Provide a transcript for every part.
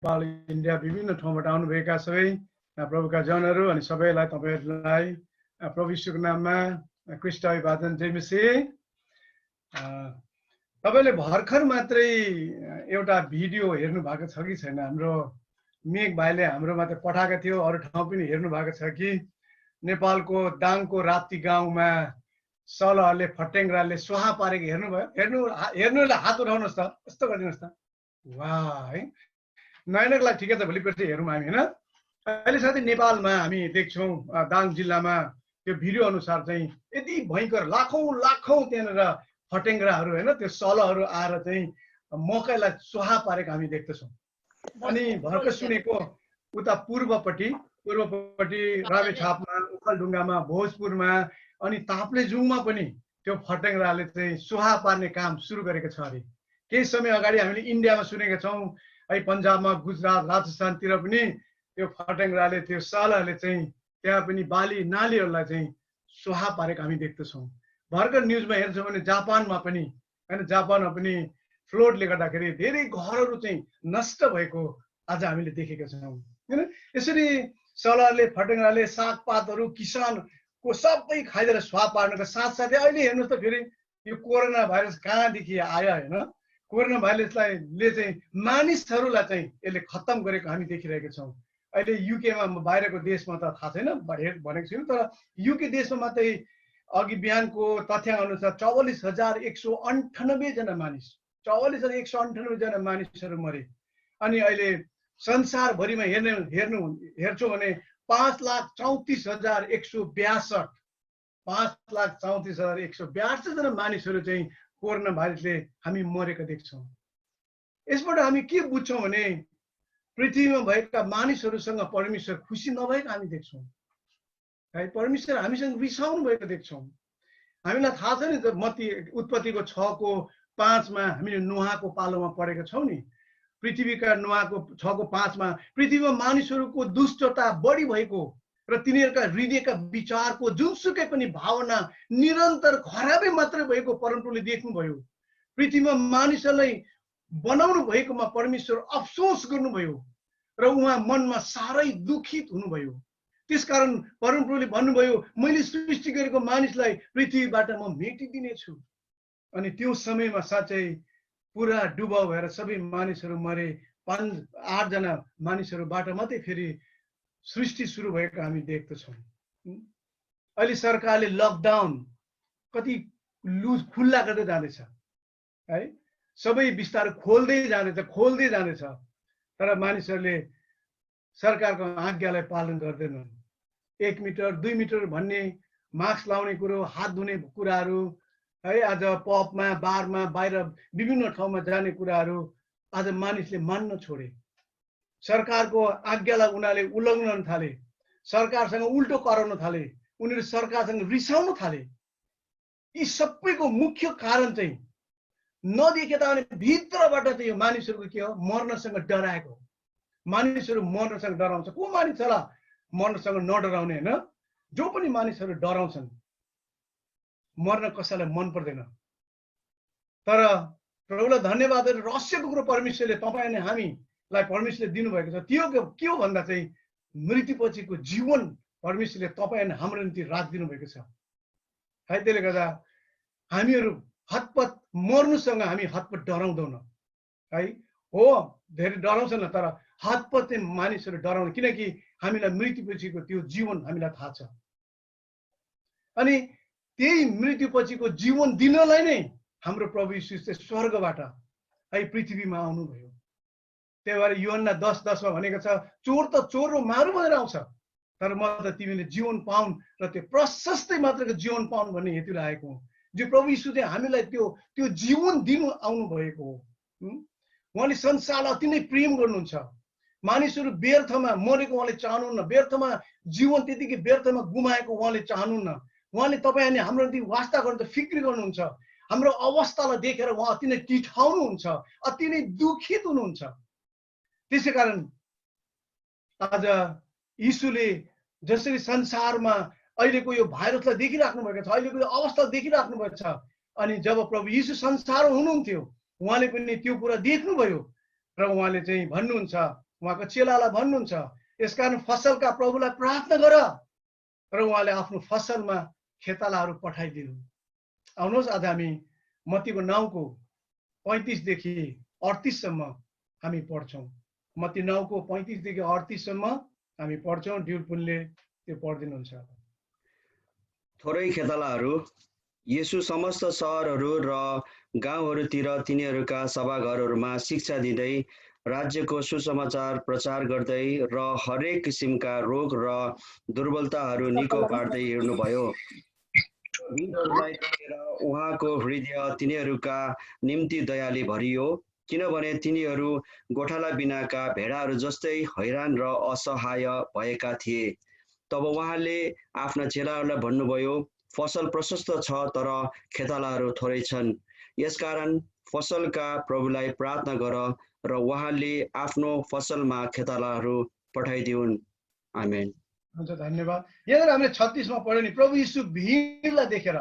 Nepal India विभिन्न ठाउँबाट आउनुभएका सबै प्रभुका जनहरू अनि सबैलाई तपाईहरुलाई प्रभु यीशुको नाममा क्रिस्ट अभिवादन जय मसीह। तपाईले भर्खर मात्रै एउटा भिडियो हेर्नु भएको छ कि छैन? हाम्रो मेघ भाइले हाम्रो मात्र पठाएको थियो, अरु ठाउँ पनि हेर्नु भएको छ कि नेपालको दाङको राप्ती गाउँमा सलहले फटेङ्ग्राले स्वाहा पारेको हेर्नुभयो? हेर्नुले हात उठाउनुहोस् त, यस्तो गरिदिनुहोस् त। वाह है, नयनलाई ठिकै छ, भोलिपर्सि हेरौँ हामी हैन। अहिले साथै नेपालमा हामी देख्छौँ दाङ जिल्लामा त्यो भिडियो अनुसार चाहिँ यति भयंकर लाखौं त्यहाँनिर फटेङ्ग्राहरू हैन, त्यो सलहहरू आएर चाहिँ मकैलाई स्वाहा पारेको हामी देख्दछौँ। अनि भर्खर सुनेको उता पूर्वपट्टि रामेछापमा, ओखलढुङ्गामा, भोजपुरमा अनि ताप्लेजुङमा पनि त्यो फटेङ्ग्राले चाहिँ स्वाहा पार्ने काम सुरु गरेको छ अरे। केही समय अगाडि हामीले इन्डियामा सुनेका छौँ, है पन्जाबमा, गुजरात, राजस्थानतिर पनि त्यो फटेङ्ग्राले, त्यो सलहले चाहिँ त्यहाँ पनि बाली नालीहरूलाई चाहिँ स्वाहा पारेको हामी देख्दछौँ। भर्खर न्युजमा हेर्छौँ भने जापानमा पनि हैन, जापानमा पनि फ्लोडले गर्दाखेरि धेरै घरहरू चाहिँ नष्ट भएको आज हामीले देखेका छौँ हैन। यसरी सलहले, फटेङ्ग्राले सागपातहरू किसानको सबै खाइदिएर स्वाहा पार्नुको साथसाथै अहिले हेर्नुहोस् त फेरि यो कोरोना भाइरस कहाँदेखि आयो हैन। कोरोना भाइरसले चाहिँ मानिसहरूलाई चाहिँ यसले खत्तम गरेको हामी देखिरहेका छौँ। अहिले युकेमा, बाहिरको देशमा त थाहा छैन, भनेको छैन, तर युके देशमा मात्रै अघि बिहानको तथ्याङ्क अनुसार 44,198 जना मानिस, 44,198 जना मानिसहरू मरे। अनि अहिले संसारभरिमा हेर्छौँ भने 5,34,162 5,34,162 जना मानिसहरू चाहिँ कोरोना भाइरसले हामी मरेका देख्छौँ। यसबाट हामी के बुझ्छौँ भने पृथ्वीमा भएका मानिसहरूसँग परमेश्वर खुसी नभएको हामी देख्छौँ है। परमेश्वर हामीसँग रिसाउनु भएको देख्छौँ। हामीलाई थाहा छ नि, उत्पत्तिको 6:5 हामीले नोहाको पालोमा पढेका छौँ नि। पृथ्वीका नोहाको 6:5 पृथ्वीमा मानिसहरूको दुष्टता बढी भएको र तिनीहरूका हृदयका विचारको जुनसुकै पनि भावना निरन्तर खराबै मात्रै भएको परमप्रभुले देख्नुभयो। पृथ्वीमा मानिसहरूलाई बनाउनु भएकोमा परमेश्वर अफसोस गर्नुभयो र उहाँ मनमा साह्रै दुखित हुनुभयो। त्यसकारण परमप्रभुले भन्नुभयो, मैले सृष्टि गरेको मानिसलाई पृथ्वीबाट म मेटिदिनेछु। अनि त्यो समयमा साँच्चै पुरा डुबाउ भएर सबै मानिसहरू मरे। 8 जना मानिसहरूबाट मात्रै फेरि सृष्टि सुरु भएको हामी देख्दछौँ। अहिले सरकारले लकडाउन कति खुल्ला गर्दै जाँदैछ है, सबै बिस्तारै खोल्दै जाँदैछ, तर मानिसहरूले सरकारको आज्ञालाई पालन गर्दैनन्। 1 मिटर 2 मिटर भन्ने, मास्क लाउने कुरो, हात धुने कुराहरू है, आज पबमा, बारमा, बाहिर विभिन्न ठाउँमा जाने कुराहरू आज मानिसले मान्न छोडे। सरकारको आज्ञालाई उनीहरूले उल्लङ्घन थाले, सरकारसँग उल्टो कराउन थाले, उनीहरू सरकारसँग रिसाउन थाले। यी सबैको मुख्य कारण चाहिँ नदेखे तापनि भित्रबाट चाहिँ यो मानिसहरूको के हो, मर्नसँग डराएको। मानिसहरू मर्नसँग डराउँछ। को मानिस होला मर्नसँग नडराउने हैन? जो पनि मानिसहरू डराउँछन्। मर्न कसैलाई मन पर्दैन। तर प्रभुलाई धन्यवाद, रहस्यको कुरो परमेश्वरले तपाईँ अनि हामीलाई परमेश्वरले दिनुभएको छ। त्यो के हो भन्दा चाहिँ मृत्युपछिको जीवन परमेश्वरले तपाईँ अनि हाम्रो निम्ति राखिदिनु भएको छ है। त्यसले गर्दा हामीहरू हतपत मर्नुसँग हामी हतपत डराउँदैन है। हो, धेरै डराउँछन्, तर हतपत चाहिँ मानिसहरू डराउनु, किनकि हामीलाई मृत्युपछिको त्यो जीवन हामीलाई थाहा छ। अनि त्यही मृत्युपछिको जीवन दिनलाई नै हाम्रो प्रभु यीशु चाहिँ स्वर्गबाट है पृथ्वीमा आउनुभयो। त्यही भएर यूहन्ना 10:10 भनेको छ, चोर त चोर र मारु भनेर आउँछ, तर म त तिमीले जीवन पाउन् र त्यो प्रशस्तै मात्रको जीवन पाउन् भन्ने हेतुले आएको हुँ। जो प्रभु यीशु चाहिँ हामीलाई त्यो जीवन दिनु आउनु भएको हो। उहाँले संसारलाई अति नै प्रेम गर्नुहुन्छ। मानिसहरू व्यर्थमा मरेको उहाँले चाहनुहुन्न, व्यर्थमा जीवन त्यतिकै व्यर्थमा गुमाएको उहाँले चाहनुहुन्न। उहाँले तपाईँ अनि हाम्रो निम्ति वास्ता गर्नु त फिक्री गर्नुहुन्छ। हाम्रो अवस्थालाई देखेर उहाँ अति नै टिठाउनुहुन्छ, अति नै दुखित हुनुहुन्छ। त्यसै कारण आज यीशुले जसरी संसारमा अहिलेको यो भाइरसलाई देखिराख्नु भएको छ, अहिलेको यो अवस्था देखिराख्नु भएको छ, अनि जब प्रभु यीशु संसारमा हुनुहुन्थ्यो उहाँले पनि त्यो कुरा देख्नुभयो र उहाँले चाहिँ भन्नुहुन्छ उहाँको चेलालाई भन्नुहुन्छ, यसकारण फसलका प्रभुलाई प्रार्थना गर र उहाँले आफ्नो फसलमा खेतालाहरू पठाइदिनु। आउनुहोस् आज हामी मत्तीको 9को 35 देखि 38 सम्म हामी पढ्छौँ। मत्ती 9को 35 देखि 38 सम्म हामी पढ्छौँ। ड्युलपुनले त्यो पढिदिनुहुन्छ। थोरै खेतालाहरू येशू समस्त सहरहरू र गाउँहरूतिर तिनीहरूका सभाघरहरूमा शिक्षा दिँदै राज्यको सुसमाचार प्रचार गर्दै र हरेक किसिमका रोग र दुर्बलताहरू निको पार्दै हिँड्नुभयो। भिडहरूलाई देखेर उहाँको हृदय तिनीहरूका निम्ति दयाले भरियो, किनभने तिनीहरू गोठाला बिनाका भेडाहरू जस्तै हैरान र असहाय भएका थिए। तब उहाँले आफ्ना चेलाहरूलाई भन्नुभयो, फसल प्रशस्त छ तर खेतालाहरू थोरै छन्। यसकारण फसलका प्रभुलाई प्रार्थना गर र उहाँले आफ्नो फसलमा खेतालाहरू पठाइदिउन्। आमेन। हुन्छ, धन्यवाद। यहाँ हामीले 36 मा पढ्यो नि, प्रभु यीशु भिडलाई देखेर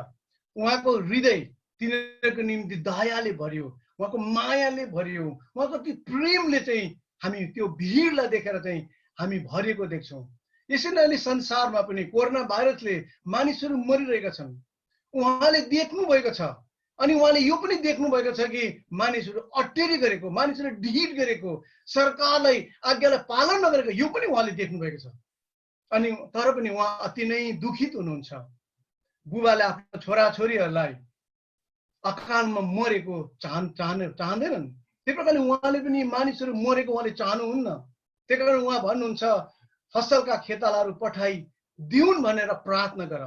उहाँको हृदय तिनीहरूको निम्ति दयाले भरियो, उहाँको मायाले भरियो, उहाँको त्यो प्रेमले चाहिँ हामी त्यो भिडलाई देखेर चाहिँ हामी भरिएको देख्छौँ। यसैले अहिले संसारमा पनि कोरोना भाइरसले मानिसहरू मरिरहेका छन्। उहाँले देख्नु भएको छ अनि उहाँले यो पनि देख्नु भएको छ कि मानिसहरू अटेरी गरेको, मानिसहरू ढिड गरेको, सरकारलाई आज्ञालाई पालन नगरेको, यो पनि उहाँले देख्नु भएको छ। अनि तर पनि उहाँ अति नै दुखित हुनुहुन्छ। बुबाले आफ्नो छोराछोरीहरूलाई अकालमा मरेको चाहँदैनन्। त्यही प्रकारले उहाँले पनि मानिसहरू मरेको उहाँले चाहनुहुन्न। त्यही कारण उहाँ भन्नुहुन्छ, फसलका खेतालाहरू पठाइदिउन् भनेर प्रार्थना गर।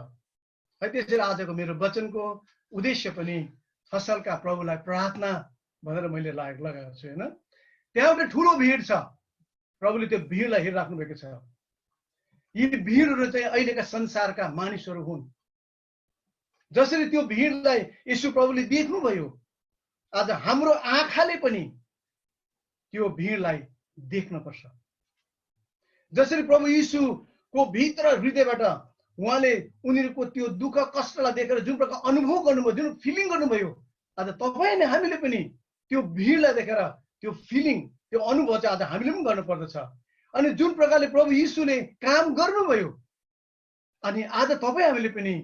है त्यसैले आजको मेरो वचनको उद्देश्य पनि फसलका प्रभुलाई प्रार्थना भनेर मैले लगाएको छु। होइन, त्यहाँ एउटा ठुलो भिड छ, प्रभुले त्यो भिडलाई हेरिराख्नु भएको छ। यी भिडहरू चाहिँ अहिलेका संसारका मानिसहरू हुन्। जसरी त्यो भिडलाई यीशु प्रभुले देख्नुभयो, आज हाम्रो आँखाले पनि त्यो भिडलाई देख्नुपर्छ। जसरी प्रभु यीशुको भित्र हृदयबाट उहाँले उनीहरूको त्यो दुःख कष्टलाई देखेर जुन प्रकार अनुभव गर्नुभयो, जुन फिलिङ गर्नुभयो, आज तपाईँ नै हामीले पनि त्यो भिडलाई देखेर त्यो फिलिङ, त्यो अनुभव चाहिँ आज हामीले पनि गर्नुपर्दछ। अनि जुन प्रकारले प्रभु यीशुले काम गर्नुभयो, अनि आज तपाईँ हामीले पनि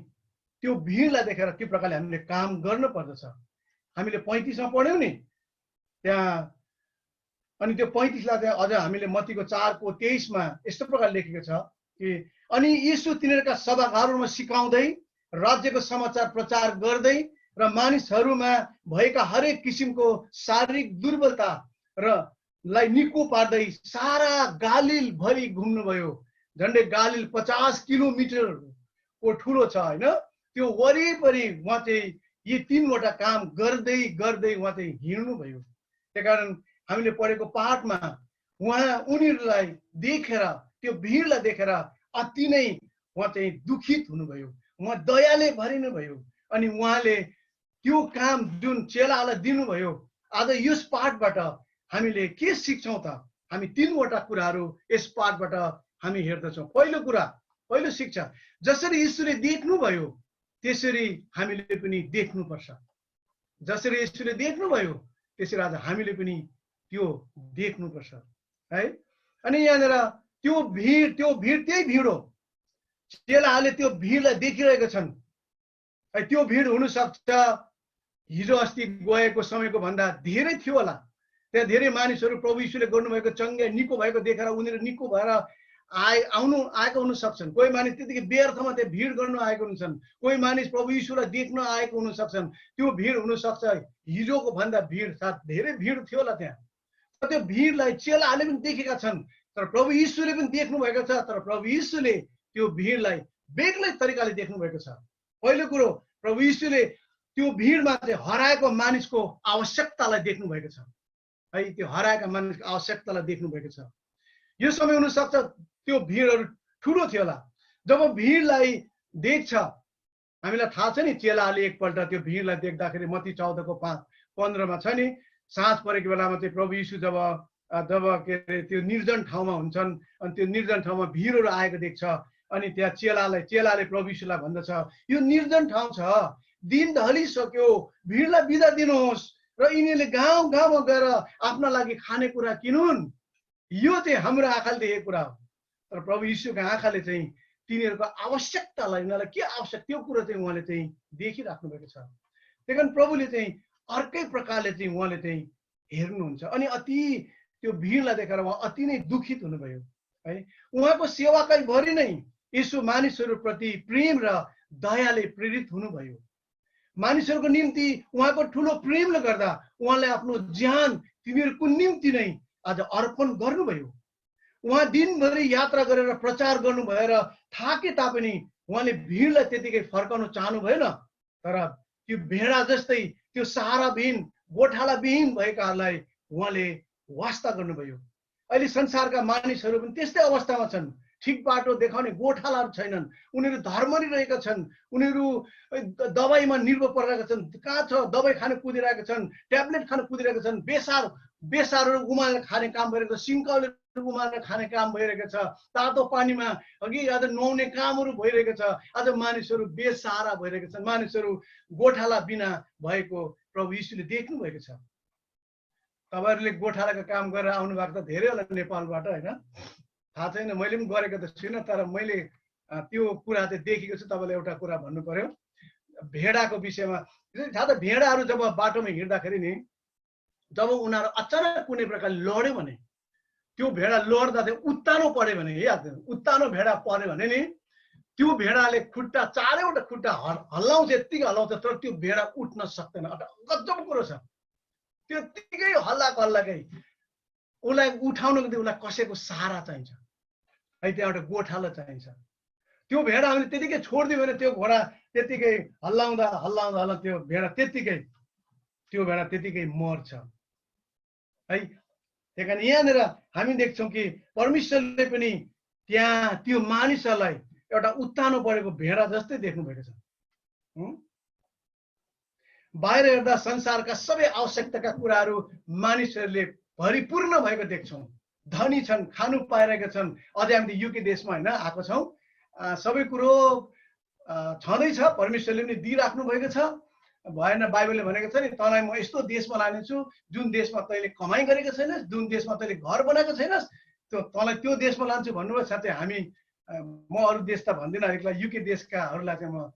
त्यो भिडलाई देखेर त्यो प्रकारले हामीले काम गर्न पर्दछ। हामीले 35 मा पढ्यौँ नि त्यहाँ, अनि त्यो 35 लाई चाहिँ अझ हामीले मत्तीको 4 को 23 मा यस्तो प्रकार लेखेको छ कि अनि यीशु तिनीहरूका सभाघरहरूमा सिकाउँदै राज्यको समाचार प्रचार गर्दै र मानिसहरूमा भएका हरेक किसिमको शारीरिक दुर्बलता र लाई निको पार्दै सारा गालिल भरि घुम्नुभयो। झन्डै गालिल 50 किलोमिटरको ठुलो छ। होइन, त्यो वरिपरि उहाँ चाहिँ यी 3वटा काम गर्दै गर्दै उहाँ चाहिँ हिँड्नुभयो। त्यही कारण हामीले पढेको पाठमा उहाँ उनीहरूलाई देखेर, त्यो भिडलाई देखेर अति नै उहाँ चाहिँ दुखित हुनुभयो, उहाँ दयाले भरिनुभयो। अनि उहाँले त्यो काम जुन चेलालाई दिनुभयो, आज यस पाठबाट हामीले के सिक्छौँ त? हामी 3वटा कुराहरू यस पाठबाट हामी हेर्दछौँ। पहिलो शिक्षा, जसरी यीशुले देख्नुभयो त्यसरी हामीले पनि देख्नुपर्छ। जसरी यीशुले देख्नुभयो त्यसरी आज हामीले पनि त्यो देख्नुपर्छ। है, अनि यहाँनिर त्यो भिड त्यही भिड हो। चेलाहरूले त्यो भिडलाई देखिरहेका छन्। त्यो भिड हुन सक्छ हिजो अस्ति गएको समयको भन्दा धेरै थियो होला। त्यहाँ धेरै मानिसहरू प्रभु यीशुले गर्नुभएको चङ्गे निको भएको देखेर उनीहरू निको भएर आएको हुन सक्छन्। कोही मानिस त्यतिकै व्यर्थमा त्यहाँ भिड गर्न आएको हुन्छन्। कोही मानिस प्रभु यीशुलाई देख्न आएको हुन सक्छन्। त्यो भिड हुन सक्छ हिजोको भन्दा भिड साथ धेरै भिड थियो होला त्यहाँ। त्यो भिडलाई चेलाहरूले पनि देखेका छन्, तर प्रभु यीशुले पनि देख्नु भएको छ। तर प्रभु यीशुले त्यो भिडलाई बेग्लै तरिकाले देख्नु भएको छ। पहिलो कुरो, प्रभु यीशुले त्यो भिडमा चाहिँ हराएको मानिसको आवश्यकतालाई देख्नु भएको छ। है, त्यो हराएका मानिसको आवश्यकतालाई देख्नु भएको छ। यो समय हुन सक्छ त्यो भिडहरू ठुलो थियो होला। जब भिडलाई देख्छ, हामीलाई थाहा छ नि चेलाहरूले एकपल्ट त्यो भिडलाई देख्दाखेरि मत्ती 14 को 15 मा छ नि, साँझ परेको बेलामा चाहिँ प्रभु यीशु जब के अरे त्यो निर्जन ठाउँमा हुन्छन् अनि त्यो निर्जन ठाउँमा भिडहरू आएको देख्छ। अनि त्यहाँ चेलाले प्रभु यीशुलाई भन्दछ, यो निर्जन ठाउँ छ, दिन ढलिसक्यो, भिडलाई बिदा दिनुहोस् र यिनीहरूले गाउँ गाउँमा गएर आफ्ना लागि खानेकुरा किनुन्। यो चाहिँ हाम्रो आँखाले देखेको कुरा हो। तर प्रभु यीशुको आँखाले चाहिँ तिनीहरूको आवश्यकतालाई, उनीहरूलाई के आवश्यक त्यो कुरो चाहिँ उहाँले चाहिँ देखिराख्नु भएको छ। त्यही कारण प्रभुले चाहिँ अर्कै प्रकारले चाहिँ उहाँले चाहिँ हेर्नुहुन्छ। अनि अति त्यो भिडलाई देखेर उहाँ अति नै दुखित हुनुभयो है। उहाँको सेवाकै भरि नै यसो मानिसहरूप्रति प्रेम र दयाले प्रेरित हुनुभयो। मानिसहरूको निम्ति उहाँको ठुलो प्रेमले गर्दा उहाँले आफ्नो ज्यान तिनीहरूको निम्ति नै आज अर्पण गर्नुभयो। उहाँ दिनभरि यात्रा गरेर प्रचार गर्नु भएर थाके तापनि उहाँले भिडलाई त्यतिकै फर्काउन चाहनु भएन। तर त्यो भेडा जस्तै त्यो सहाराविहीन गोठालाविहीन भएकाहरूलाई उहाँले वास्ता गर्नुभयो। अहिले संसारका मानिसहरू पनि त्यस्तै अवस्थामा छन्। ठिक बाटो देखाउने गोठालाहरू छैनन्, उनीहरू धर्मरी रहेका छन्, उनीहरू दबाईमा निर्भर परिरहेका छन्। कहाँ छ दबाई खान कुदिरहेका छन्, ट्याब्लेट खान कुदिरहेका छन्, बेसारहरू उमालेर खाने काम भइरहेको छ, सिन्काउले उमालेर खाने काम भइरहेको छ, तातो पानीमा अघि आज नुहाउने कामहरू भइरहेको छ। आज मानिसहरू बेसहारा भइरहेका छन्, मानिसहरू गोठाला बिना भएको प्रभु यीशुले देख्नु भएको छ। तपाईँहरूले गोठालाको काम गरेर आउनु भएको त धेरै होला नेपालबाट होइन, थाहा छैन, मैले पनि गरेको त छुइनँ। तर मैले त्यो कुरा चाहिँ देखेको छु। तपाईँलाई एउटा कुरा भन्नु पर्यो भेडाको विषयमा। थाहा त भेडाहरू जब बाटोमा हिँड्दाखेरि नि, जब उनीहरू अचानक कुनै प्रकारले लड्यो भने, त्यो भेडा लड्दा चाहिँ उत्तानो पर्यो भने, उत्तानो भेडा पर्यो भने नि त्यो भेडाले खुट्टा चारैवटा खुट्टा हल्लाउँछ, यत्तिकै हल्लाउँछ, तर त्यो भेडा उठ्न सक्दैन। गजब कुरो छ। त्यत्तिकै हल्लाकै उसलाई उठाउनको लागि उसलाई कसैको सहारा चाहिन्छ है, त्यहाँ एउटा गोठालो चाहिन्छ। त्यो भेडा हामीले त्यतिकै छोडिदियो भने त्यो घोडा त्यतिकै हल्लाउँदा त्यो भेडा त्यतिकै मर्छ है। त्यही कारण यहाँनिर हामी देख्छौँ कि परमेश्वरले पनि त्यहाँ त्यो मानिसहरूलाई एउटा उत्तानो परेको भेडा जस्तै देख्नु भएको छ। बाहिर हेर्दा संसारका सबै आवश्यकताका कुराहरू मानिसहरूले भरिपूर्ण भएको देख्छौँ। धनी छन्, खानु पाइरहेका छन्। अझै हामी युके देशमा होइन आएको छौँ, सबै कुरो छँदैछ, परमेश्वरले पनि दिइराख्नु भएको छ। भएन, बाइबलले भनेको छ नि, तँलाई म यस्तो देशमा लानेछु जुन देशमा तैँले कमाइ गरेको छैनस्, जुन देशमा तैँले घर बनाएको छैनस्, तँलाई त्यो देशमा लान्छु भन्नुभयो। साथै हामी म अरू देश त भन्दिनँ, यसलाई युके देशकाहरूलाई चाहिँ म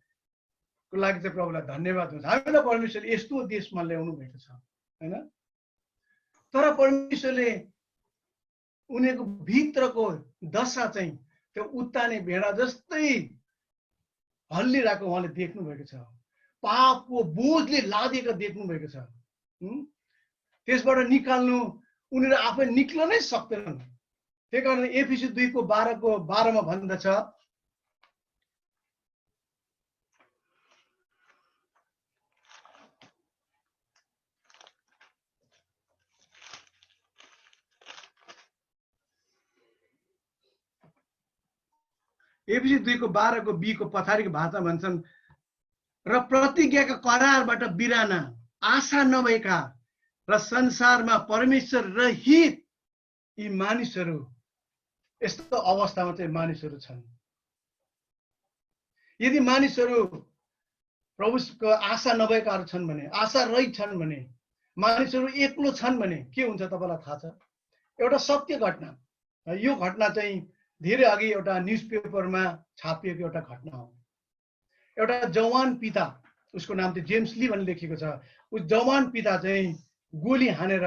को लागि चाहिँ प्रभुलाई धन्यवाद हुन्छ। हामीलाई परमेश्वरले यस्तो देशमा ल्याउनु भएको छ होइन। तर परमेश्वरले उनीहरूको भित्रको दशा चाहिँ त्यो उत्ताने भेडा जस्तै हल्लिरहेको उहाँले देख्नु भएको छ। पापको बोझले लादेको देख्नु भएको छ। त्यसबाट निकाल्नु उनीहरू आफै निक्ल नै सक्दैनन्। त्यही कारण एफिसी 2:12 भन्दछ, एफिसी 2:12 को पछाडिको भाषा भन्छन्, र प्रतिज्ञाका करारबाट बिराना आशा नभएका र संसारमा परमेश्वर रहित यी मानिसहरू, यस्तो अवस्थामा चाहिँ मानिसहरू छन्। यदि मानिसहरू प्रभुको आशा नभएकाहरू छन् भने, आशा रहित छन् भने, मानिसहरू एक्लो छन् भने के हुन्छ तपाईँलाई थाहा छ? एउटा सत्य घटना, यो घटना चाहिँ धेरै अघि एउटा न्युज पेपरमा छापिएको एउटा घटना हो। एउटा जवान पिता, उसको नाम चाहिँ जेम्स ली भन्ने लेखेको छ, उस जवान पिता चाहिँ गोली हानेर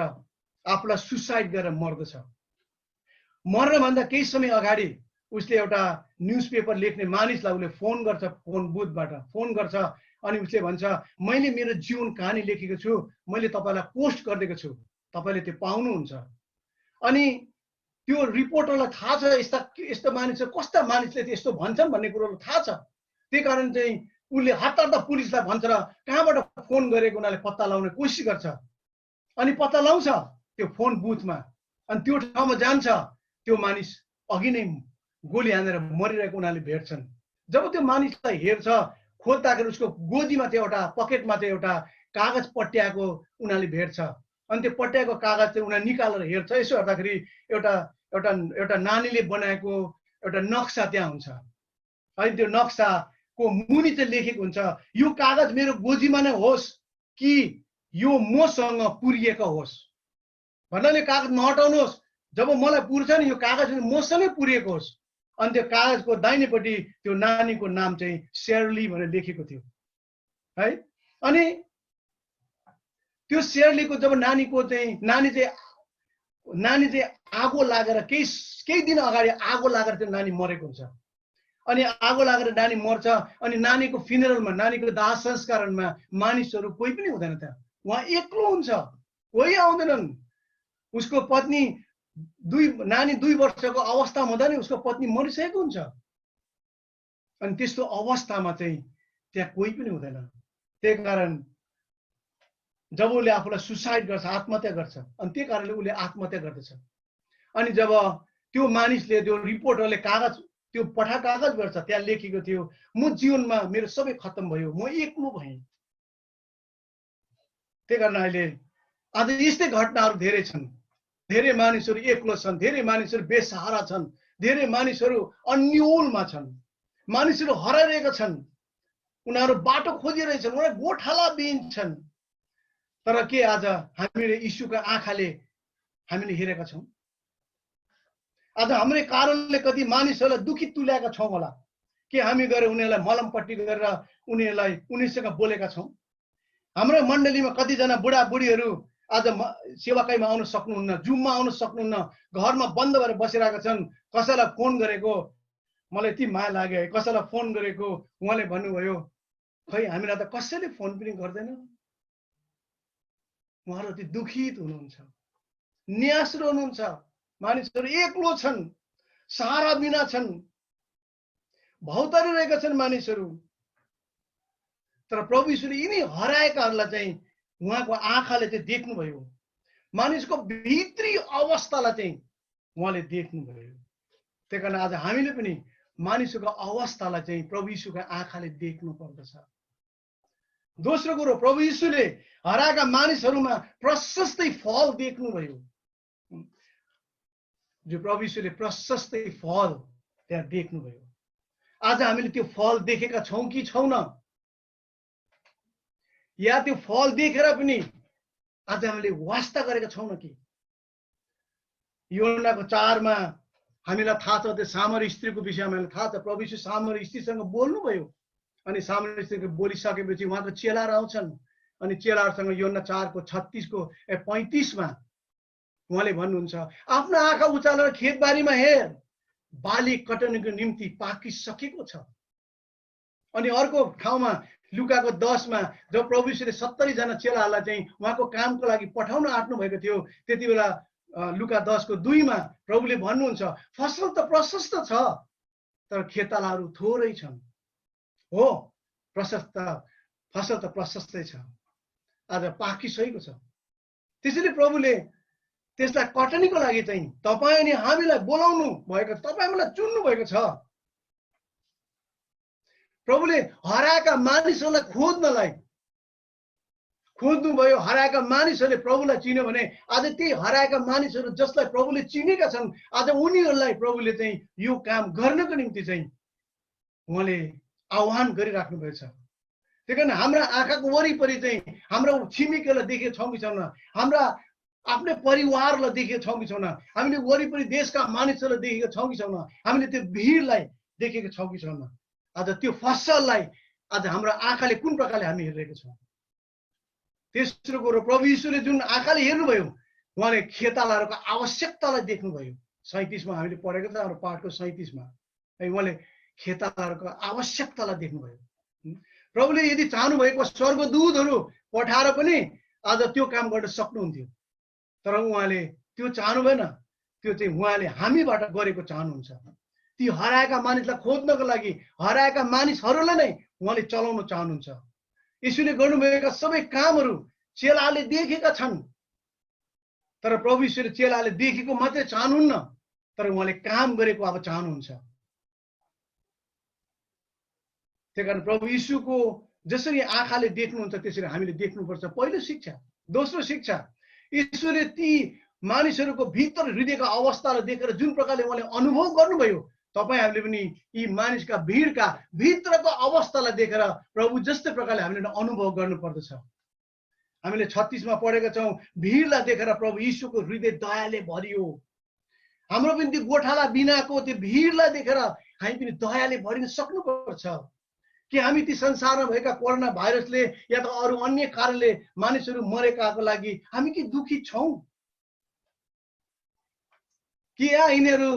आफूलाई सुसाइड गरेर मर्दछ। मर्नभन्दा केही समय अगाडि उसले एउटा न्युज पेपर लेख्ने मानिसलाई उसले फोन गर्छ, फोन बुथबाट फोन गर्छ। अनि उसले भन्छ, मैले मेरो जीवन कहानी लेखेको छु, मैले तपाईँलाई पोस्ट गरिदिएको छु, तपाईँले त्यो पाउनुहुन्छ। अनि त्यो रिपोर्टरलाई थाहा छ यस्तो मानिस, कस्ता मानिसले यस्तो भन्छन् भन्ने कुरो थाहा छ। त्यही कारण चाहिँ उसले हतार्दा पुलिसलाई भन्छ र कहाँबाट फोन गरेको उनीहरूले पत्ता लगाउने कोसिस गर्छ। अनि पत्ता लगाउँछ त्यो फोन बुथमा, अनि त्यो ठाउँमा जान्छ। त्यो मानिस अघि नै गोली हानेर मरिरहेको उनीहरूले भेट्छन्। जब त्यो मानिसलाई हेर्छ, खोज्दाखेरि उसको गोजीमा चाहिँ एउटा पकेटमा चाहिँ एउटा कागज पट्याएको उनीहरूले भेट्छ। अनि त्यो पट्याएको कागज चाहिँ उनीहरूले निकालेर हेर्छ। यसो हेर्दाखेरि एउटा नानीले बनाएको एउटा नक्सा त्यहाँ हुन्छ। अनि त्यो नक्साको मुनि चाहिँ लेखेको हुन्छ, यो कागज मेरो गोजीमा नै होस् कि यो मसँग पुरिएको होस्, भन्नाले कागज नहटाउनुहोस्, जब मलाई पुर्छ नि यो कागज मसँगै पुरिएको होस्। अनि त्यो कागजको दाहिनेपट्टि त्यो नानीको नाम चाहिँ शेरली भनेर लेखेको थियो है। अनि त्यो शेरलीको जब नानीको चाहिँ नानी चाहिँ आगो लागेर केही दिन अगाडि आगो लागेर त्यो नानी मरेको हुन्छ। अनि आगो लागेर नानी मर्छ। अनि नानीको फिनरलमा, नानीको दाह संस्कारमा मानिसहरू कोही पनि हुँदैन त्यहाँ। उहाँ एक्लो हुन्छ, कोही आउँदैनन्। उसको पत्नी नानी 2 वर्षको अवस्थामा हुँदा नै उसको पत्नी मरिसकेको हुन्छ। अनि त्यस्तो अवस्थामा चाहिँ त्यहाँ कोही पनि हुँदैन। त्यही कारण जब उसले आफूलाई सुसाइड गर्छ, आत्महत्या गर्छ, अनि त्यही कारणले उसले आत्महत्या गर्दछ। अनि जब त्यो मानिसले त्यो रिपोर्टरले कागज त्यो पठा कागज गर्छ, त्यहाँ लेखेको थियो म जीवनमा मेरो सबै खत्तम भयो, म एक्लो भएँ। त्यही कारण अहिले आज यस्तै घटनाहरू धेरै छन्। धेरै मानिसहरू एक्लो छन्, धेरै मानिसहरू बेसहारा छन्, धेरै मानिसहरू अन्योलमा छन्, मानिसहरू हराइरहेका छन्, उनीहरू बाटो खोजिरहेछन्, उनीहरू गोठाला बिन्छन्। तर के आज हामीले यीशुको आँखाले हामीले हेरेका छौँ? आज हाम्रै कारणले कति मानिसहरूलाई दुखी तुल्याएका छौँ होला। के हामी गएर उनीहरूलाई मलमपट्टि गरेर उनीसँग बोलेका छौँ? हाम्रो मण्डलीमा कतिजना बुढाबुढीहरू आज सेवाकाईमा आउन सक्नुहुन्न, जुममा आउन सक्नुहुन्न, घरमा बन्द भएर बसिरहेका छन्। कसैलाई फोन गरेको मलाई यति माया लाग्यो है, कसैलाई फोन गरेको उहाँले भन्नुभयो खै हामीलाई त कसैले फोन पनि गर्दैन। उहाँहरू अति दुखित हुनुहुन्छ, निराश हुनुहुन्छ, मानिसहरू एक्लो छन्, सहारा बिना छन्, भौतारिरहेका छन् मानिसहरू। तर प्रभु यीशुले यिनी हराएकाहरूलाई चाहिँ उहाँको आँखाले चाहिँ देख्नुभयो, मानिसको भित्री अवस्थालाई चाहिँ उहाँले देख्नुभयो। त्यही कारण आज हामीले पनि मानिसको अवस्थालाई चाहिँ प्रभु यीशुको आँखाले देख्नु पर्दछ। दोस्रो कुरो, प्रभु यीशुले हराएका मानिसहरूमा प्रशस्तै फल देख्नुभयो। जो प्रभु यीशुले प्रशस्तै फल त्यहाँ देख्नुभयो। आज हामीले त्यो फल देखेका छौँ कि छैनौँ? या त्यो फल देखेर पनि आज हामीले वास्ता गरेका छौँ कि? योहन्नाको 4 मा हामीलाई थाहा छ, त्यो सामरी स्त्रीको विषयमा हामीलाई थाहा छ। प्रभु यीशु सामरी स्त्रीसँग बोल्नुभयो, अनि सामरी स्त्रीको बोलिसकेपछि उहाँको चेलाहरू आउँछन्, अनि चेलाहरूसँग योहन्ना 4 को 36 को 35 मा उहाँले भन्नुहुन्छ, आफ्नो आँखा उचालेर खेतबारीमा हेर, बाली कटनीको निम्ति पाकिसकेको छ। अनि अर्को ठाउँमा लुकाको 10 मा जब प्रभु यीशुले 70 जना चेलाहरूलाई चाहिँ उहाँको कामको लागि पठाउन आँट्नु भएको थियो, त्यति बेला लुका 10 को 2 मा प्रभुले भन्नुहुन्छ, फसल त प्रशस्त छ तर खेतालाहरू थोरै छन्। हो, फसल त प्रशस्तै छ, आज पाकिसकेको छ। त्यसैले प्रभुले त्यसलाई कटनीको लागि चाहिँ तपाईँ अनि हामीलाई बोलाउनु भएको, तपाईँ हामीलाई चुन्नु भएको छ। प्रभुले हराएका मानिसहरूलाई खोज्नुभयो। हराएका मानिसहरूले प्रभुलाई चिन्यो भने आज त्यही हराएका मानिसहरू जसलाई प्रभुले चिनेका छन्, आज उनीहरूलाई प्रभुले चाहिँ यो काम गर्नको निम्ति चाहिँ उहाँले आह्वान गरिराख्नु भएको छ। त्यही कारण हाम्रा आँखाको वरिपरि चाहिँ हाम्रो छिमेकीलाई देखेका छौँ कि छैनौँ? हाम्रा आफ्नै परिवारलाई देखेका छौँ कि छैनौँ? हामीले वरिपरि देशका मानिसहरूलाई देखेका छौँ कि छैनौँ? हामीले त्यो भिडलाई देखेका छौँ कि छैनौँ? आज त्यो फसललाई आज हाम्रो आँखाले कुन प्रकारले हामी हेरिरहेका छौँ? तेस्रो कुरो, प्रभु यीशुले जुन आँखाले हेर्नुभयो, उहाँले खेतालाहरूको आवश्यकतालाई देख्नुभयो। 37 मा हामीले पढेको छ, हाम्रो पाठको 37 मा उहाँले खेतालाहरूको आवश्यकतालाई देख्नुभयो। प्रभुले यदि चाहनु भएको स्वर्गदूतहरू पठाएर पनि आज त्यो काम गर्न सक्नुहुन्थ्यो, तर उहाँले त्यो चाहनु भएन। त्यो चाहिँ उहाँले हामीबाट गरेको चाहनुहुन्छ। ती हराएका मानिसलाई खोज्नको लागि हराएका मानिसहरूलाई नै उहाँले चलाउन चाहनुहुन्छ। यीशुले गर्नुभएका सबै कामहरू चेलाले देखेका छन्, तर प्रभु यीशुले चेलाले देखेको मात्रै चाहनुहुन्न, तर उहाँले काम गरेको अब चाहनुहुन्छ। त्यही कारण प्रभु यीशुको जसरी आँखाले देख्नुहुन्छ त्यसरी हामीले देख्नुपर्छ। पहिलो शिक्षा। दोस्रो शिक्षा, यीशुले ती मानिसहरूको भित्र हृदयका अवस्थालाई देखेर जुन प्रकारले उहाँले अनुभव गर्नुभयो, तपाईहरूले पनि यी मानिसका भिडका भित्रको अवस्थालाई देखेर प्रभु जस्तै प्रकारले हामीले अनुभव गर्नुपर्दछ। हामीले 36 मा पढेका छौँ, भिडलाई देखेर प्रभु यीशुको हृदय दयाले भरियो। हाम्रो पनि त्यो गोठाला बिनाको त्यो भिडलाई देखेर हामी पनि दयाले भरिन सक्नुपर्छ कि हामी ती संसारमा भएका कोरोना भाइरसले या त अरू अन्य कारणले मानिसहरू मरेकाको लागि हामी के दुखी छौं कि यिनीहरू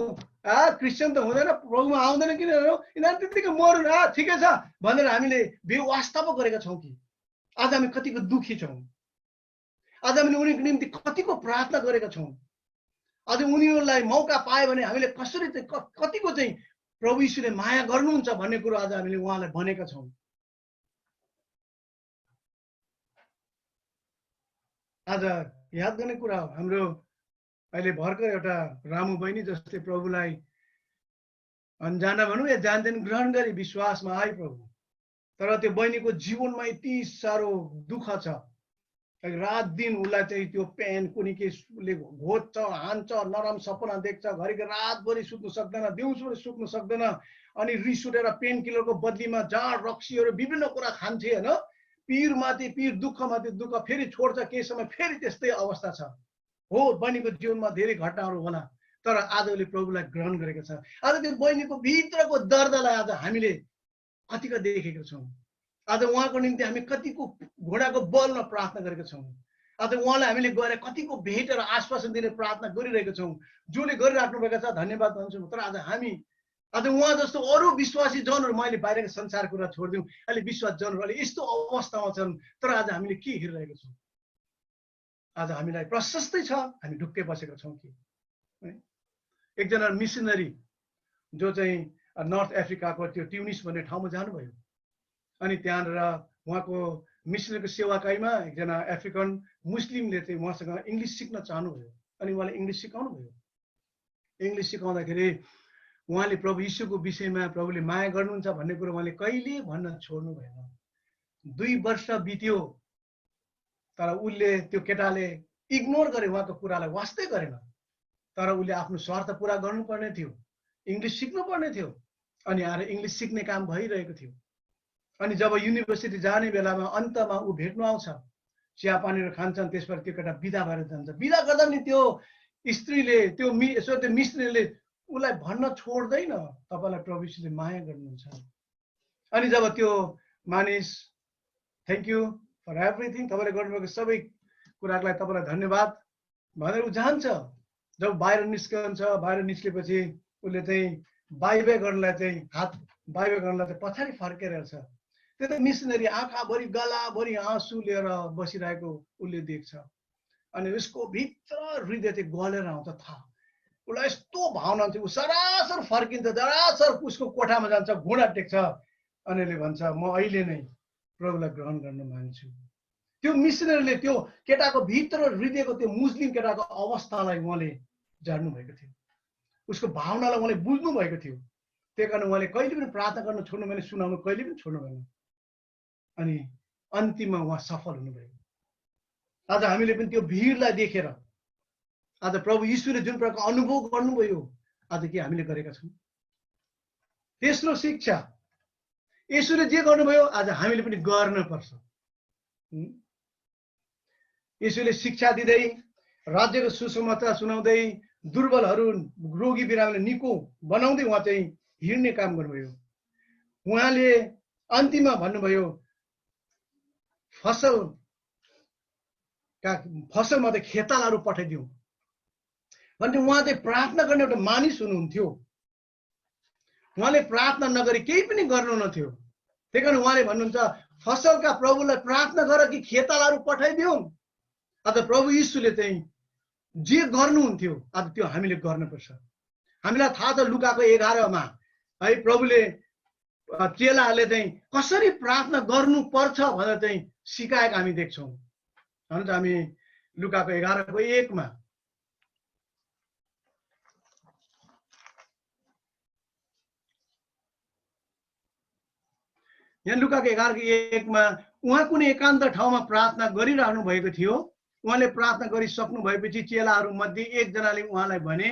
क्रिस्चियन त हुँदैन प्रभुमा आउँदैन किन यिनीहरू त्यतिकै मर्नु ठिकै छ भनेर हामीले बेवास्ता पो गरेका छौं कि आज हामी कतिको दुखी छौं आज हामीले उनीहरूको निम्ति कतिको प्रार्थना गरेका छौं आज उनीहरूलाई मौका पाए भने हामीले कसरी कतिको चाहिँ प्रभु यीशुले माया गर्नुहुन्छ भन्ने कुरो आज हामीले उहाँलाई भनेका छौं आज याद गर्ने कुरा हो हाम्रो अहिले भर्खर एउटा रामु बहिनी जसले प्रभुलाई अनजाना भनौं या जान्दैन ग्रहण गरी विश्वासमा आए प्रभु तर त्यो बहिनीको जीवनमा यति साह्रो दुःख छ रात दिन उसलाई चाहिँ त्यो पेन कुनै केले घोच्छ हान्छ नरम सपना देख्छ घरिको रातभरि सुत्नु सक्दैन दिउँसो सुत्नु सक्दैन अनि रिस उठेर पेन किलरको बदलीमा जाँड रक्सीहरू विभिन्न कुरा खान्छे हैन पीरमाथि पीर दुःखमाथि दुःख फेरि छोड्छ केही समय फेरि त्यस्तै अवस्था छ हो बहिनीको जीवनमा धेरै घटनाहरू होला तर आज उसले प्रभुलाई ग्रहण गरेको छ आज त्यो बहिनीको भित्रको दर्दलाई आज हामीले कतिको देखेका छौं आज उहाँको निम्ति हामी कतिको घोडाको बलमा प्रार्थना गरेका छौं आज उहाँलाई हामीले गएर कतिको भेट र आश्वासन दिने प्रार्थना गरिरहेका छौं जसले गरिराख्नु भएको छ धन्यवाद भन्छु तर आज हामी आज उहाँ जस्तो अरू विश्वासी जनहरू मैले बाहिरको संसार कुरा छोड्दिउँ अहिले विश्वास जनहरू अहिले यस्तो अवस्थामा छन् तर आज हामीले के हेरिरहेका छौं आज हामीलाई प्रशस्तै छ हामी ढुक्कै बसेका छौं कि एकजना मिसनरी जो चाहिँ नर्थ अफ्रिकाको त्यो ट्युनिस भन्ने ठाउँमा जानुभयो अनि त्यहाँनिर उहाँको मिसनरीको सेवाकाईमा एकजना अफ्रिकन मुस्लिमले चाहिँ उहाँसँग इङ्ग्लिस सिक्न चाहनुभयो अनि उहाँले इङ्ग्लिस सिकाउनु भयो इङ्ग्लिस सिकाउँदाखेरि उहाँले प्रभु यीशुको विषयमा प्रभुले माया गर्नुहुन्छ भन्ने कुरो उहाँले कहिले भन्न छोड्नु भएन 2 वर्ष बित्यो तर उसले त्यो केटाले इग्नोर गरे उहाँको कुरालाई वास्तै गरेन तर उसले आफ्नो स्वार्थ पूरा गर्नुपर्ने थियो इङ्ग्लिस सिक्नु पर्ने थियो अनि आएर इङ्ग्लिस सिक्ने काम भइरहेको थियो अनि जब युनिभर्सिटी जाने बेलामा अन्तमा ऊ भेट्नु आउँछ चिया पानीहरू खान्छन् त्यसपछि त्यो केटा बिदा भएर जान्छ बिदा गर्दा पनि त्यो स्त्रीले त्यो मिस्त्रीले उसलाई भन्न छोड्दैन तपाईलाई प्रभु यीशुले माया गर्नुहुन्छ अनि जब त्यो मानिस थ्यांक यू फर एभ्रिथिङ तपाईले गर्नुभएको सबै कुरालाई तपाईलाई धन्यवाद भनेर ऊ जान्छ जब बाहिर निस्कन्छ बाहिर निस्केपछि उसले चाहिँ बाइ बाइ गर्नलाई चाहिँ हात बाइ बाइ गर्नलाई चाहिँ पछाडि फर्केर हेर्छ त्यो त मिसनरी आँखाभरि गलाभरि आँसु लिएर बसिरहेको उसले देख्छ अनि उसको भित्र हृदय चाहिँ गलेर आउँछ थाहा उसलाई यस्तो भावना हुन्छ ऊ सरासर फर्किन्छ सरासर उसको कोठामा जान्छ घुँडा टेक्छ अनि उसले भन्छ म अहिले नै प्रभुलाई ग्रहण गर्न मान्छु त्यो मिसनरीले त्यो केटाको भित्र हृदयको त्यो मुस्लिम केटाको अवस्थालाई उहाँले जान्नु भएको थियो उसको भावनालाई उहाँले बुझ्नु भएको थियो त्यही कारण उहाँले कहिले पनि प्रार्थना गर्न छोड्नु भएन सुनाउनु कहिले पनि छोड्नु भएन अनि अन्तिममा उहाँ सफल हुनुभयो आज हामीले पनि त्यो भिडलाई देखेर आज प्रभु यीशुले जुन प्रकारको अनुभव गर्नुभयो आज के हामीले गरेका छौं तेस्रो शिक्षा यीशुले जे गर्नुभयो आज हामीले पनि गर्न पर्छ यीशुले शिक्षा दिँदै राज्यको सुसमाचार सुनाउँदै दुर्बलहरू रोगी बिरामीलाई निको बनाउँदै उहाँ चाहिँ हिँड्ने काम गर्नुभयो उहाँले अन्तिममा भन्नुभयो फसलमा त खेतालाहरू पठाइदिउँ भन्ने उहाँ चाहिँ प्रार्थना गर्ने एउटा मानिस हुनुहुन्थ्यो उहाँले प्रार्थना नगरी केही पनि गर्नुहुन्थ्यो त्यही कारण उहाँले भन्नुहुन्छ फसलका प्रभुलाई प्रार्थना गर कि खेतालाहरू पठाइदिउँ आज प्रभु यीशुले चाहिँ जे गर्नुहुन्थ्यो आज त्यो हामीले गर्नुपर्छ हामीलाई थाहा छ लुकाको 11 मा है प्रभुले चेलाहरूले चाहिँ कसरी प्रार्थना गर्नुपर्छ भनेर चाहिँ सिकाएका हामी देख्छौं हुन्छ हामी लुकाको 11 को 1 मा यहाँ लुकाको 11 को 1 मा उहाँ कुनै एकान्त ठाउँमा प्रार्थना गरिरहनु भएको थियो उहाँले प्रार्थना गरिसक्नु भएपछि चेलाहरू मध्ये एकजनाले उहाँलाई भने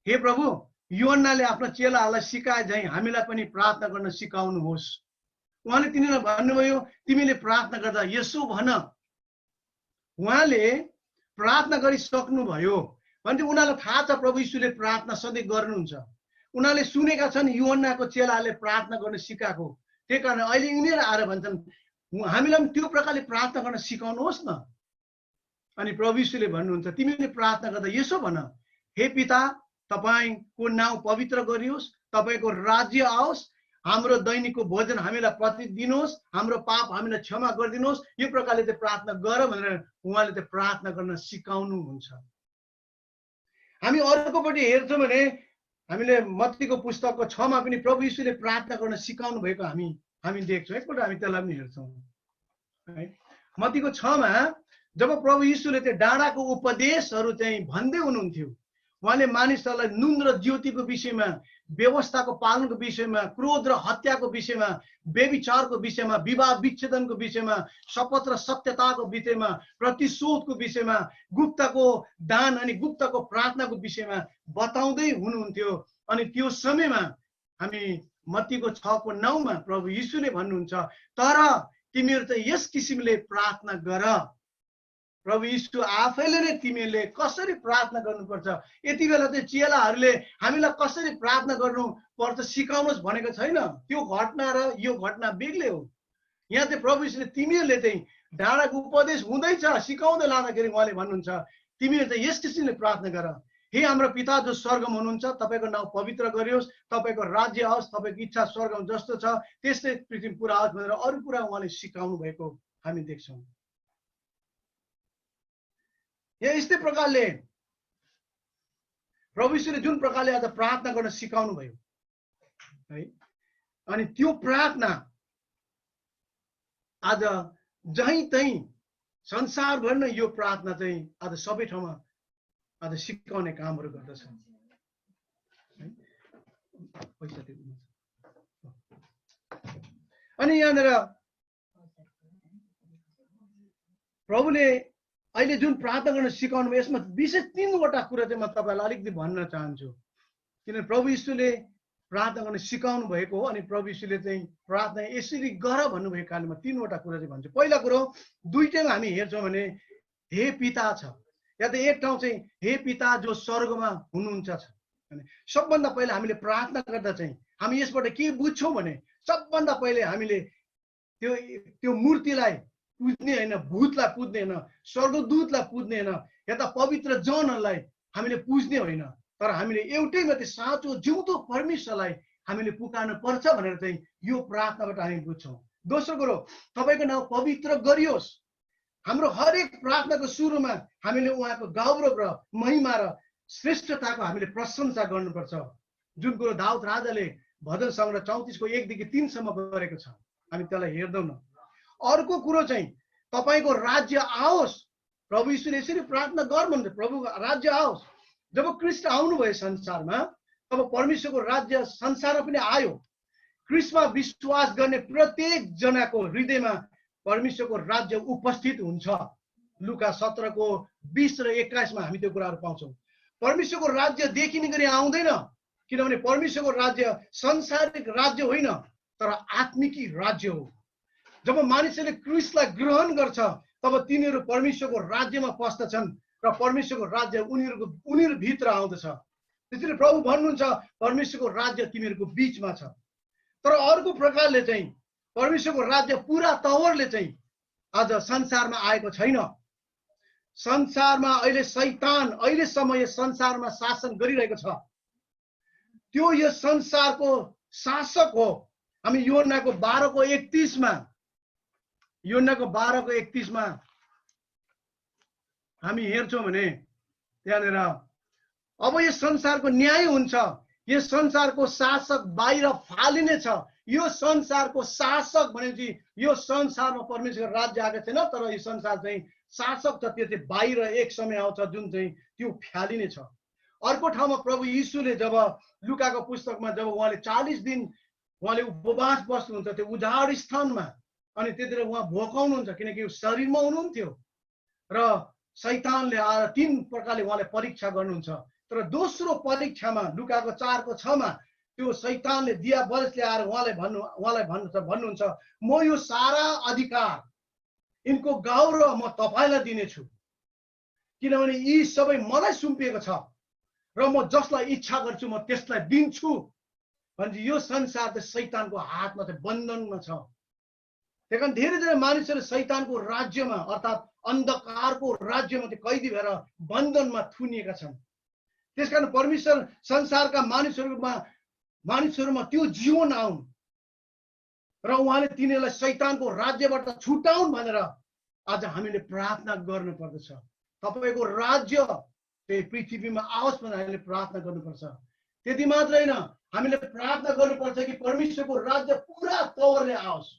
हे प्रभु योहन्नाले आफ्नो चेलाहरूलाई सिकाए झैं हामीलाई पनि प्रार्थना गर्न सिकाउनुहोस् उहाँले तिनीलाई भन्नुभयो तिमीले प्रार्थना गर्दा यसो भन उहाँले प्रार्थना गरिसक्नु भयो भने उनीहरूलाई थाहा छ प्रभु यीशुले प्रार्थना सधैँ गर्नुहुन्छ। उनीहरूले सुनेका छन् यूहन्नाको चेलाहरूले प्रार्थना गर्न सिकाएको। त्यही कारण अहिले यिनीहरू आएर भन्छन् हामीलाई पनि त्यो प्रकारले प्रार्थना गर्न सिकाउनुहोस् न। अनि प्रभु यीशुले भन्नुहुन्छ तिमीले प्रार्थना गर्दा यसो भन, हे पिता तपाईको नाउँ पवित्र गरियोस्, तपाईको राज्य आओस्, हाम्रो दैनिकको भोजन हामीलाई प्रतिदिन दिनुहोस्, हाम्रो पाप हामीलाई क्षमा गरिदिनुहोस्, यो प्रकारले चाहिँ प्रार्थना गर भनेर उहाँले चाहिँ प्रार्थना गर्न सिकाउनुहुन्छ। हामी अर्कोपट्टि हेर्छौँ भने हामीले मत्तीको पुस्तकको 6 मा पनि प्रभु यीशुले प्रार्थना गर्न सिकाउनु भएको हामी देख्छौँ। एकपल्ट हामी त्यसलाई पनि हेर्छौँ है। मत्तीको 6 मा जब प्रभु यीशुले त्यो डाँडाको उपदेशहरू चाहिँ भन्दै हुनुहुन्थ्यो, उहाँले मानिसहरूलाई नुन र ज्योतिको विषयमा, व्यवस्थाको पालनको विषयमा, क्रोध र हत्याको विषयमा, व्यभिचारको विषयमा, विवाह विच्छेदनको विषयमा, शपथ र सत्यताको विषयमा, प्रतिशोधको विषयमा, गुप्तको दान अनि गुप्तको प्रार्थनाको विषयमा बताउँदै हुनुहुन्थ्यो। अनि त्यो समयमा हामी मत्तीको 6:9 मा प्रभु यीशुले भन्नुहुन्छ तर तिमीहरू चाहिँ यस किसिमले प्रार्थना गर। प्रभु यीशु आफैले नै तिमीहरूले कसरी प्रार्थना गर्नुपर्छ, यति बेला चाहिँ चेलाहरूले हामीलाई कसरी प्रार्थना गर्नुपर्छ सिकाउनुहोस् भनेको छैन। त्यो घटना र यो घटना बेग्लै हो। यहाँ चाहिँ प्रभु यीशुले तिमीहरूले चाहिँ डाँडाको उपदेश हुँदैछ सिकाउँदै लाँदाखेरि उहाँले भन्नुहुन्छ तिमीहरू चाहिँ यस किसिमले प्रार्थना गर, हे हाम्रो पिता जो स्वर्गमा हुनुहुन्छ, तपाईँको नाउँ पवित्र गरियोस्, तपाईँको राज्य आओस्, तपाईँको इच्छा स्वर्गमा जस्तो छ त्यस्तै पृथ्वीमा पुरा आओस् भनेर अरू कुरा उहाँले सिकाउनु भएको हामी देख्छौँ। यहाँ यस्तै प्रकारले प्रभु यीशुले जुन प्रकारले आज प्रार्थना गर्न सिकाउनु भयो है, अनि त्यो प्रार्थना आज जहीँ तहीँ संसारभर नै यो प्रार्थना चाहिँ आज सबै ठाउँमा आज सिकाउने कामहरू गर्दछ। अनि यहाँनिर प्रभुले अहिले जुन प्रार्थना गर्न सिकाउनु भयो यसमा विशेष 3वटा कुरा चाहिँ म तपाईँलाई अलिकति भन्न चाहन्छु। किनभने प्रभु यीशुले प्रार्थना गर्न सिकाउनु भएको हो अनि प्रभु यीशुले चाहिँ प्रार्थना यसरी गर भन्नुभएको कारणले म 3वटा कुरा चाहिँ भन्छु। पहिला कुरो दुईटैमा हामी हेर्छौँ भने हे पिता छ, या त एक ठाउँ चाहिँ हे पिता जो स्वर्गमा हुनुहुन्छ छ। सबभन्दा पहिला हामीले प्रार्थना गर्दा चाहिँ हामी यसबाट के बुझ्छौँ भने सबभन्दा पहिले हामीले त्यो मूर्तिलाई पुज्ने होइन, भूतलाई पुज्ने होइन, स्वर्गदूतलाई पुज्ने होइन, या त पवित्र जनहरूलाई हामीले पुज्ने होइन, तर हामीले एउटै मात्रै साँचो जिउँदो परमेश्वरलाई हामीले पुकार्नु पर्छ भनेर चाहिँ यो प्रार्थनाबाट हामी बुझ्छौँ। दोस्रो कुरो तपाईँको नाउँ पवित्र गरियोस्। हाम्रो हरेक प्रार्थनाको सुरुमा हामीले उहाँको गौरव र महिमा र श्रेष्ठताको हामीले प्रशंसा गर्नुपर्छ। जुन कुरो दाउद राजाले भजन सङ्ग्रह 34को 1 देखि 3 सम्म गरेको छ, हामी त्यसलाई हेर्दैनौँ। अर्को कुरो चाहिँ तपाईँको राज्य आओस्। प्रभु यीशुले यसरी प्रार्थना गर भन्नुहुन्छ प्रभुको राज्य आओस्। जब ख्रीष्ट आउनुभयो संसारमा तब परमेश्वरको राज्य संसारमा पनि आयो। ख्रीष्टमा विश्वास गर्ने प्रत्येक जनाको हृदयमा परमेश्वरको राज्य उपस्थित हुन्छ। लुका 17को 20 र 21 मा हामी त्यो कुराहरू पाउँछौँ। परमेश्वरको राज्य देखिने गरी आउँदैन, किनभने परमेश्वरको राज्य संसारिक राज्य होइन तर आत्मिकी राज्य हो। जब मानिसहरूले क्रिस्टलाई ग्रहण गर्छ तब तिनीहरू परमेश्वरको राज्यमा पस्दछन् र परमेश्वरको राज्य उनीहरू भित्र आउँदछ। त्यसैले प्रभु भन्नुहुन्छ परमेश्वरको राज्य तिमीहरूको बीचमा छ। तर अर्को प्रकारले चाहिँ परमेश्वरको राज्य पुरा तवरले चाहिँ आज संसारमा आएको छैन। संसारमा अहिले शैतान अहिलेसम्म यो संसारमा शासन गरिरहेको छ। त्यो यो संसारको शासक हो। हामी यूहन्नाको 12:31 मा हामी हेर्छौँ भने त्यहाँनिर अब यो संसारको न्याय हुन्छ, यो संसारको शासक बाहिर फालिने छ। यो संसारको शासक भनेपछि यो संसारमा परमेश्वरको राज्य आएको छैन, तर यो संसार चाहिँ शासक छ, त्यो चाहिँ बाहिर एक समय आउँछ जुन चाहिँ त्यो फ्यालिने छ। अर्को ठाउँमा प्रभु यीशुले जब लुकाको पुस्तकमा जब उहाँले 40 दिन उहाँले उपवास बस्नुहुन्छ त्यो उजाड स्थानमा, अनि त्यतिखेर उहाँ भोकाउनुहुन्छ किनकि शरीरमा हुनुहुन्थ्यो र शैतानले आएर 3 प्रकारले उहाँले परीक्षा गर्नुहुन्छ। तर दोस्रो परीक्षामा लुकाको 4:6 मा त्यो शैतानले दियाबलसले आएर उहाँलाई भन्नुहुन्छ म यो सारा अधिकार इनको गौरव म तपाईलाई दिनेछु। किनभने यी सबै मलाई सुम्पिएको छ र म जसलाई इच्छा गर्छु म त्यसलाई दिन्छु भने यो संसार त शैतानको हातमा चाहिँ बन्धनमा छ। त्यही कारण धेरैजना मानिसहरू शैतानको राज्यमा अर्थात् अन्धकारको राज्यमा चाहिँ कैदी भएर बन्धनमा थुनिएका छन्। त्यसकारण परमेश्वर संसारका मानिसहरूमा त्यो जीवन आउन् र उहाँले तिनीहरूलाई शैतानको राज्यबाट छुटाउन् भनेर आज हामीले प्रार्थना गर्नुपर्दछ। तपाईको राज्य त्यही पृथ्वीमा आओस् भनेर हामीले प्रार्थना गर्नुपर्छ। त्यति मात्र होइन, हामीले प्रार्थना गर्नुपर्छ कि परमेश्वरको राज्य पुरा तवरले आओस्,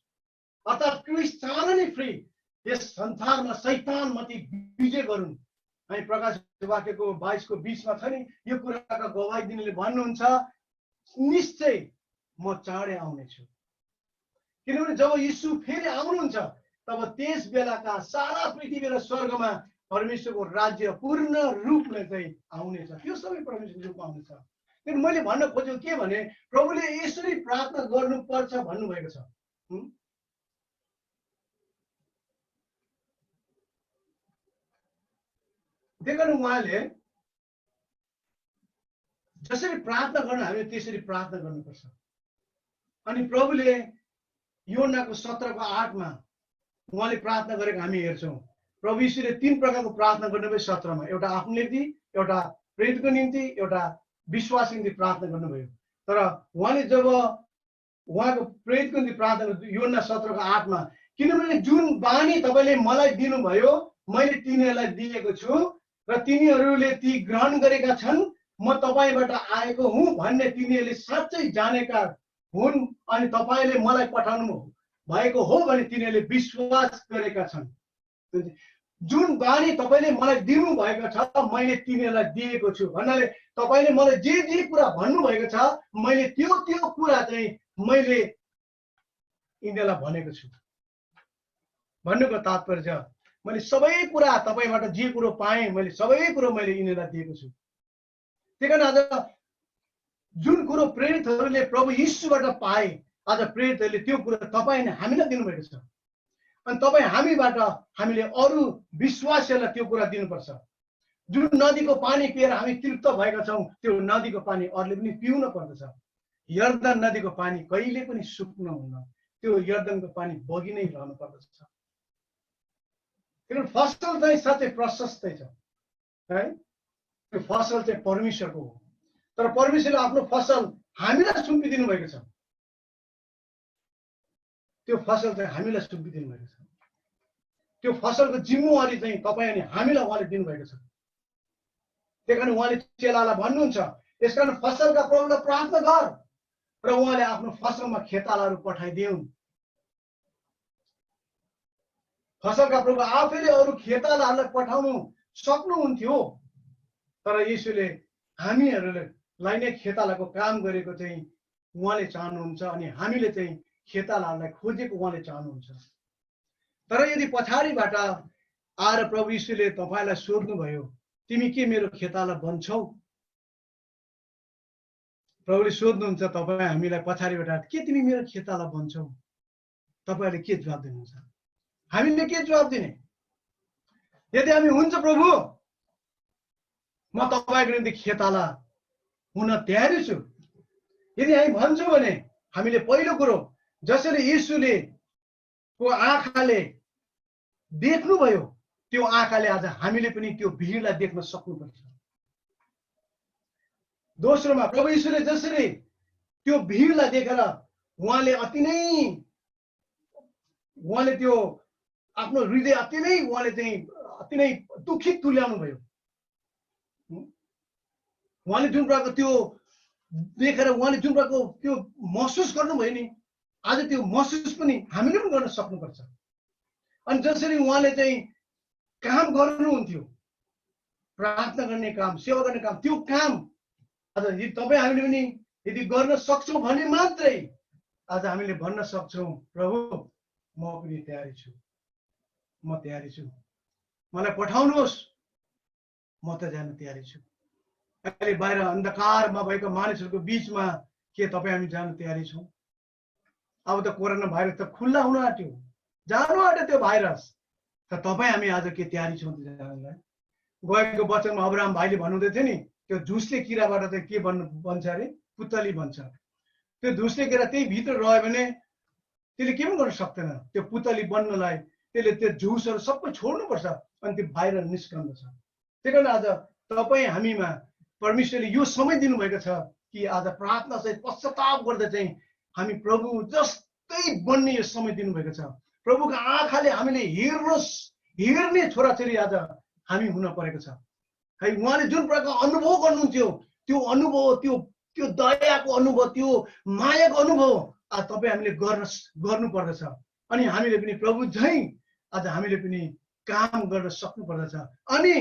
अर्थात् क्रिस्चियन नै फ्री यस संसारमा शैतानमाथि विजय गरून्। हामी प्रकाश वाक्यको 22 को 20 मा छ नि, यो कुराका गवाही दिनेले भन्नुहुन्छ निश्चय म चाँडै आउनेछु। किनभने जब यीशु फेरि आउनुहुन्छ तब त्यस बेलाका सारा पृथ्वी र स्वर्गमा परमेश्वरको राज्य पूर्ण रूपले चाहिँ आउनेछ। त्यो सबै परमेश्वरको रूपमा आउनेछ। किन मैले भन्न खोजेको के भने प्रभुले यसरी प्रार्थना गर्नुपर्छ भन्नुभएको छ। त्यही उहाँले जसरी प्रार्थना गर्नु हामीले त्यसरी प्रार्थना गर्नुपर्छ। अनि प्रभुले योनाको 17 को 8 मा उहाँले प्रार्थना गरेको हामी हेर्छौँ। प्रभु यीशुले 3 प्रकारको प्रार्थना गर्नुभयो 17 मा। एउटा आफ्नो निम्ति, एउटा प्रेरितको निम्ति, एउटा विश्वासको निम्ति प्रार्थना गर्नुभयो। तर उहाँले जब उहाँको प्रेरितको निम्ति प्रार्थना गर्नु योना 17 को 8 मा, किनभने जुन बानी तपाईले मलाई दिनुभयो मैले तिनीहरूलाई दिएको छु र तिनीहरूले ती ग्रहण गरेका छन्, म तपाईबाट आएको हुँ भन्ने तिनीहरूले साँच्चै जानेका हुन् अनि तपाईले मलाई पठाउनु भएको हो भने तिनीहरूले विश्वास गरेका छन्। जुन बानी तपाईले मलाई दिनु भएको छ मैले तिनीहरूलाई दिएको छु भन्नाले तपाईले मलाई जे जे कुरा भन्नु भएको छ मैले त्यो कुरा चाहिँ मैले यिनीहरूलाई भनेको छु भन्नुको तात्पर्य मैले सबै कुरा तपाईबाट जे कुरो पाएँ मैले सबै कुरो मैले यिनीहरूलाई दिएको छु। त्यही कारण आज जुन कुरो प्रेरितहरूले प्रभु यीशुबाट पाए आज प्रेरितहरूले त्यो कुरो तपाईले हामीलाई दिनुभएको छ। अनि तपाईँ हामीबाट हामीले अरू विश्वासीहरूलाई त्यो कुरा दिनुपर्छ। जुन नदीको पानी पिएर हामी तृप्त भएका छौँ त्यो नदीको पानी अरूले पनि पिउन पर्दछ। यर्दन नदीको पानी कहिले पनि सुक्न हुन्न, त्यो यर्दनको पानी बगि नै रहनु पर्दछ। किनभने फसल चाहिँ साँच्चै प्रशस्तै छ है, त्यो फसल चाहिँ परमेश्वरको हो। तर परमेश्वरले आफ्नो फसल हामीलाई सुम्पिदिनु भएको छ। त्यो फसल चाहिँ हामीलाई सुम्पिदिनु भएको छ। त्यो फसलको जिम्मेवारी चाहिँ तपाईँ अनि हामीलाई उहाँले दिनुभएको छ। त्यही कारण उहाँले चेलालाई भन्नुहुन्छ यसकारण फसलका प्रभुलाई प्रार्थना गर र उहाँले आफ्नो फसलमा खेतालाहरू पठाइदिउन्। फसलका प्रभु आफैले अरू खेतालाहरूलाई पठाउनु सक्नुहुन्थ्यो, तर यीशुले हामीहरूलाई नै खेतालाको काम गरेको चाहिँ उहाँले चाहनुहुन्छ अनि हामीले चाहिँ खेतालाहरूलाई खोजेको उहाँले चाहनुहुन्छ। तर यदि पछाडिबाट आएर प्रभु यीशुले तपाईलाई सोध्नुभयो तिमी के मेरो खेताला बन्छौ, प्रभुले सोध्नुहुन्छ तपाईँ हामीलाई पछाडिबाट के तिमी मेरो खेताला बन्छौ, तपाईले के जवाब दिनुहुन्छ? हामीले के जवाब दिने? यदि हामी हुन्छ प्रभु म तपाईको निम्ति खेताला हुन तयारी छु, यदि हामी भन्छौँ भने हामीले पहिलो कुरो जसरी यीशुले को आँखाले देख्नुभयो त्यो आँखाले आज हामीले पनि त्यो भिडलाई देख्न सक्नुपर्छ। दोस्रोमा प्रभु यीशुले जसरी त्यो भिडलाई देखेर उहाँले त्यो आफ्नो हृदय अति नै दुखित तुल्याउनु भयो। उहाँले जुन प्रकारको त्यो देखेर उहाँले जुन प्रकारको त्यो महसुस गर्नुभयो नि आज त्यो महसुस पनि हामीले पनि गर्न सक्नुपर्छ। अनि जसरी उहाँले चाहिँ काम गर्नुहुन्थ्यो, प्रार्थना गर्ने काम, सेवा गर्ने काम, त्यो काम आज तपाईँ हामीले पनि यदि गर्न सक्छौँ भने मात्रै आज हामीले भन्न सक्छौँ प्रभु म पनि तयारी छु, म तयारी छु, मलाई पठाउनुहोस्, म त जान तयारी छु। अहिले बाहिर अन्धकारमा भएको मानिसहरूको बिचमा के तपाईँ हामी जान तयारी छौँ? अब त कोरोना भाइरस त खुल्ला हुन आँट्यो, जानु आँट्यो त्यो भाइरस, तर तपाईँ हामी आज के तयारी छौँ जानलाई? गएको वचनमा अब्राहम भाइले भन्नुहुँदै थियो नि, त्यो झुसले किराबाट चाहिँ के बन्छ अरे, पुतली बन्छ। त्यो झुसले किरा त्यही भित्र रह्यो भने त्यसले के पनि गर्न सक्दैन। त्यो पुतली बन्नलाई त्यसले त्यो झुसहरू सबै छोड्नुपर्छ अनि त्यो बाहिर निस्कन्छ। त्यही कारण आज तपाईँ हामीमा परमेश्वरले यो समय दिनुभएको छ कि आज प्रार्थना सहित पश्चाताप गर्दा चाहिँ हामी प्रभु जस्तै बन्ने यो समय दिनुभएको छ। प्रभुको आँखाले हामीले हेर्ने छोराछोरी आज हामी हुन परेको छ है। उहाँले जुन प्रकारको अनुभव गर्नुहुन्थ्यो त्यो अनुभव, त्यो दयाको अनुभव, त्यो मायाको अनुभव आज तपाईँ हामीले गर्नु पर्दछ। अनि हामीले पनि प्रभु झैँ आज हामीले पनि काम गर्न सक्नु पर्दछ। अनि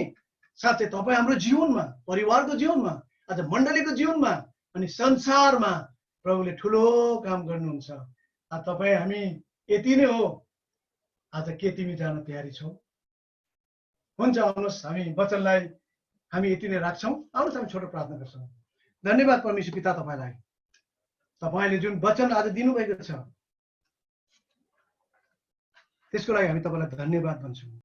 साथै तपाईँ हाम्रो जीवनमा, परिवारको जीवनमा, आज मण्डलीको जीवनमा अनि संसारमा प्रभुले ठुलो काम गर्नुहुन्छ। आज तपाईँ हामी यति नै हो। आज के तिमी जान तयारी छौ? हुन्छ, आउनुहोस् हामी वचनलाई हामी यति नै राख्छौँ। आउनुहोस् हामी छोटो प्रार्थना गर्छौँ। धन्यवाद परमेश्वर पिता तपाईँलाई, तपाईँले जुन वचन आज दिनुभएको छ त्यसको लागि हामी तपाईँलाई धन्यवाद भन्छौँ।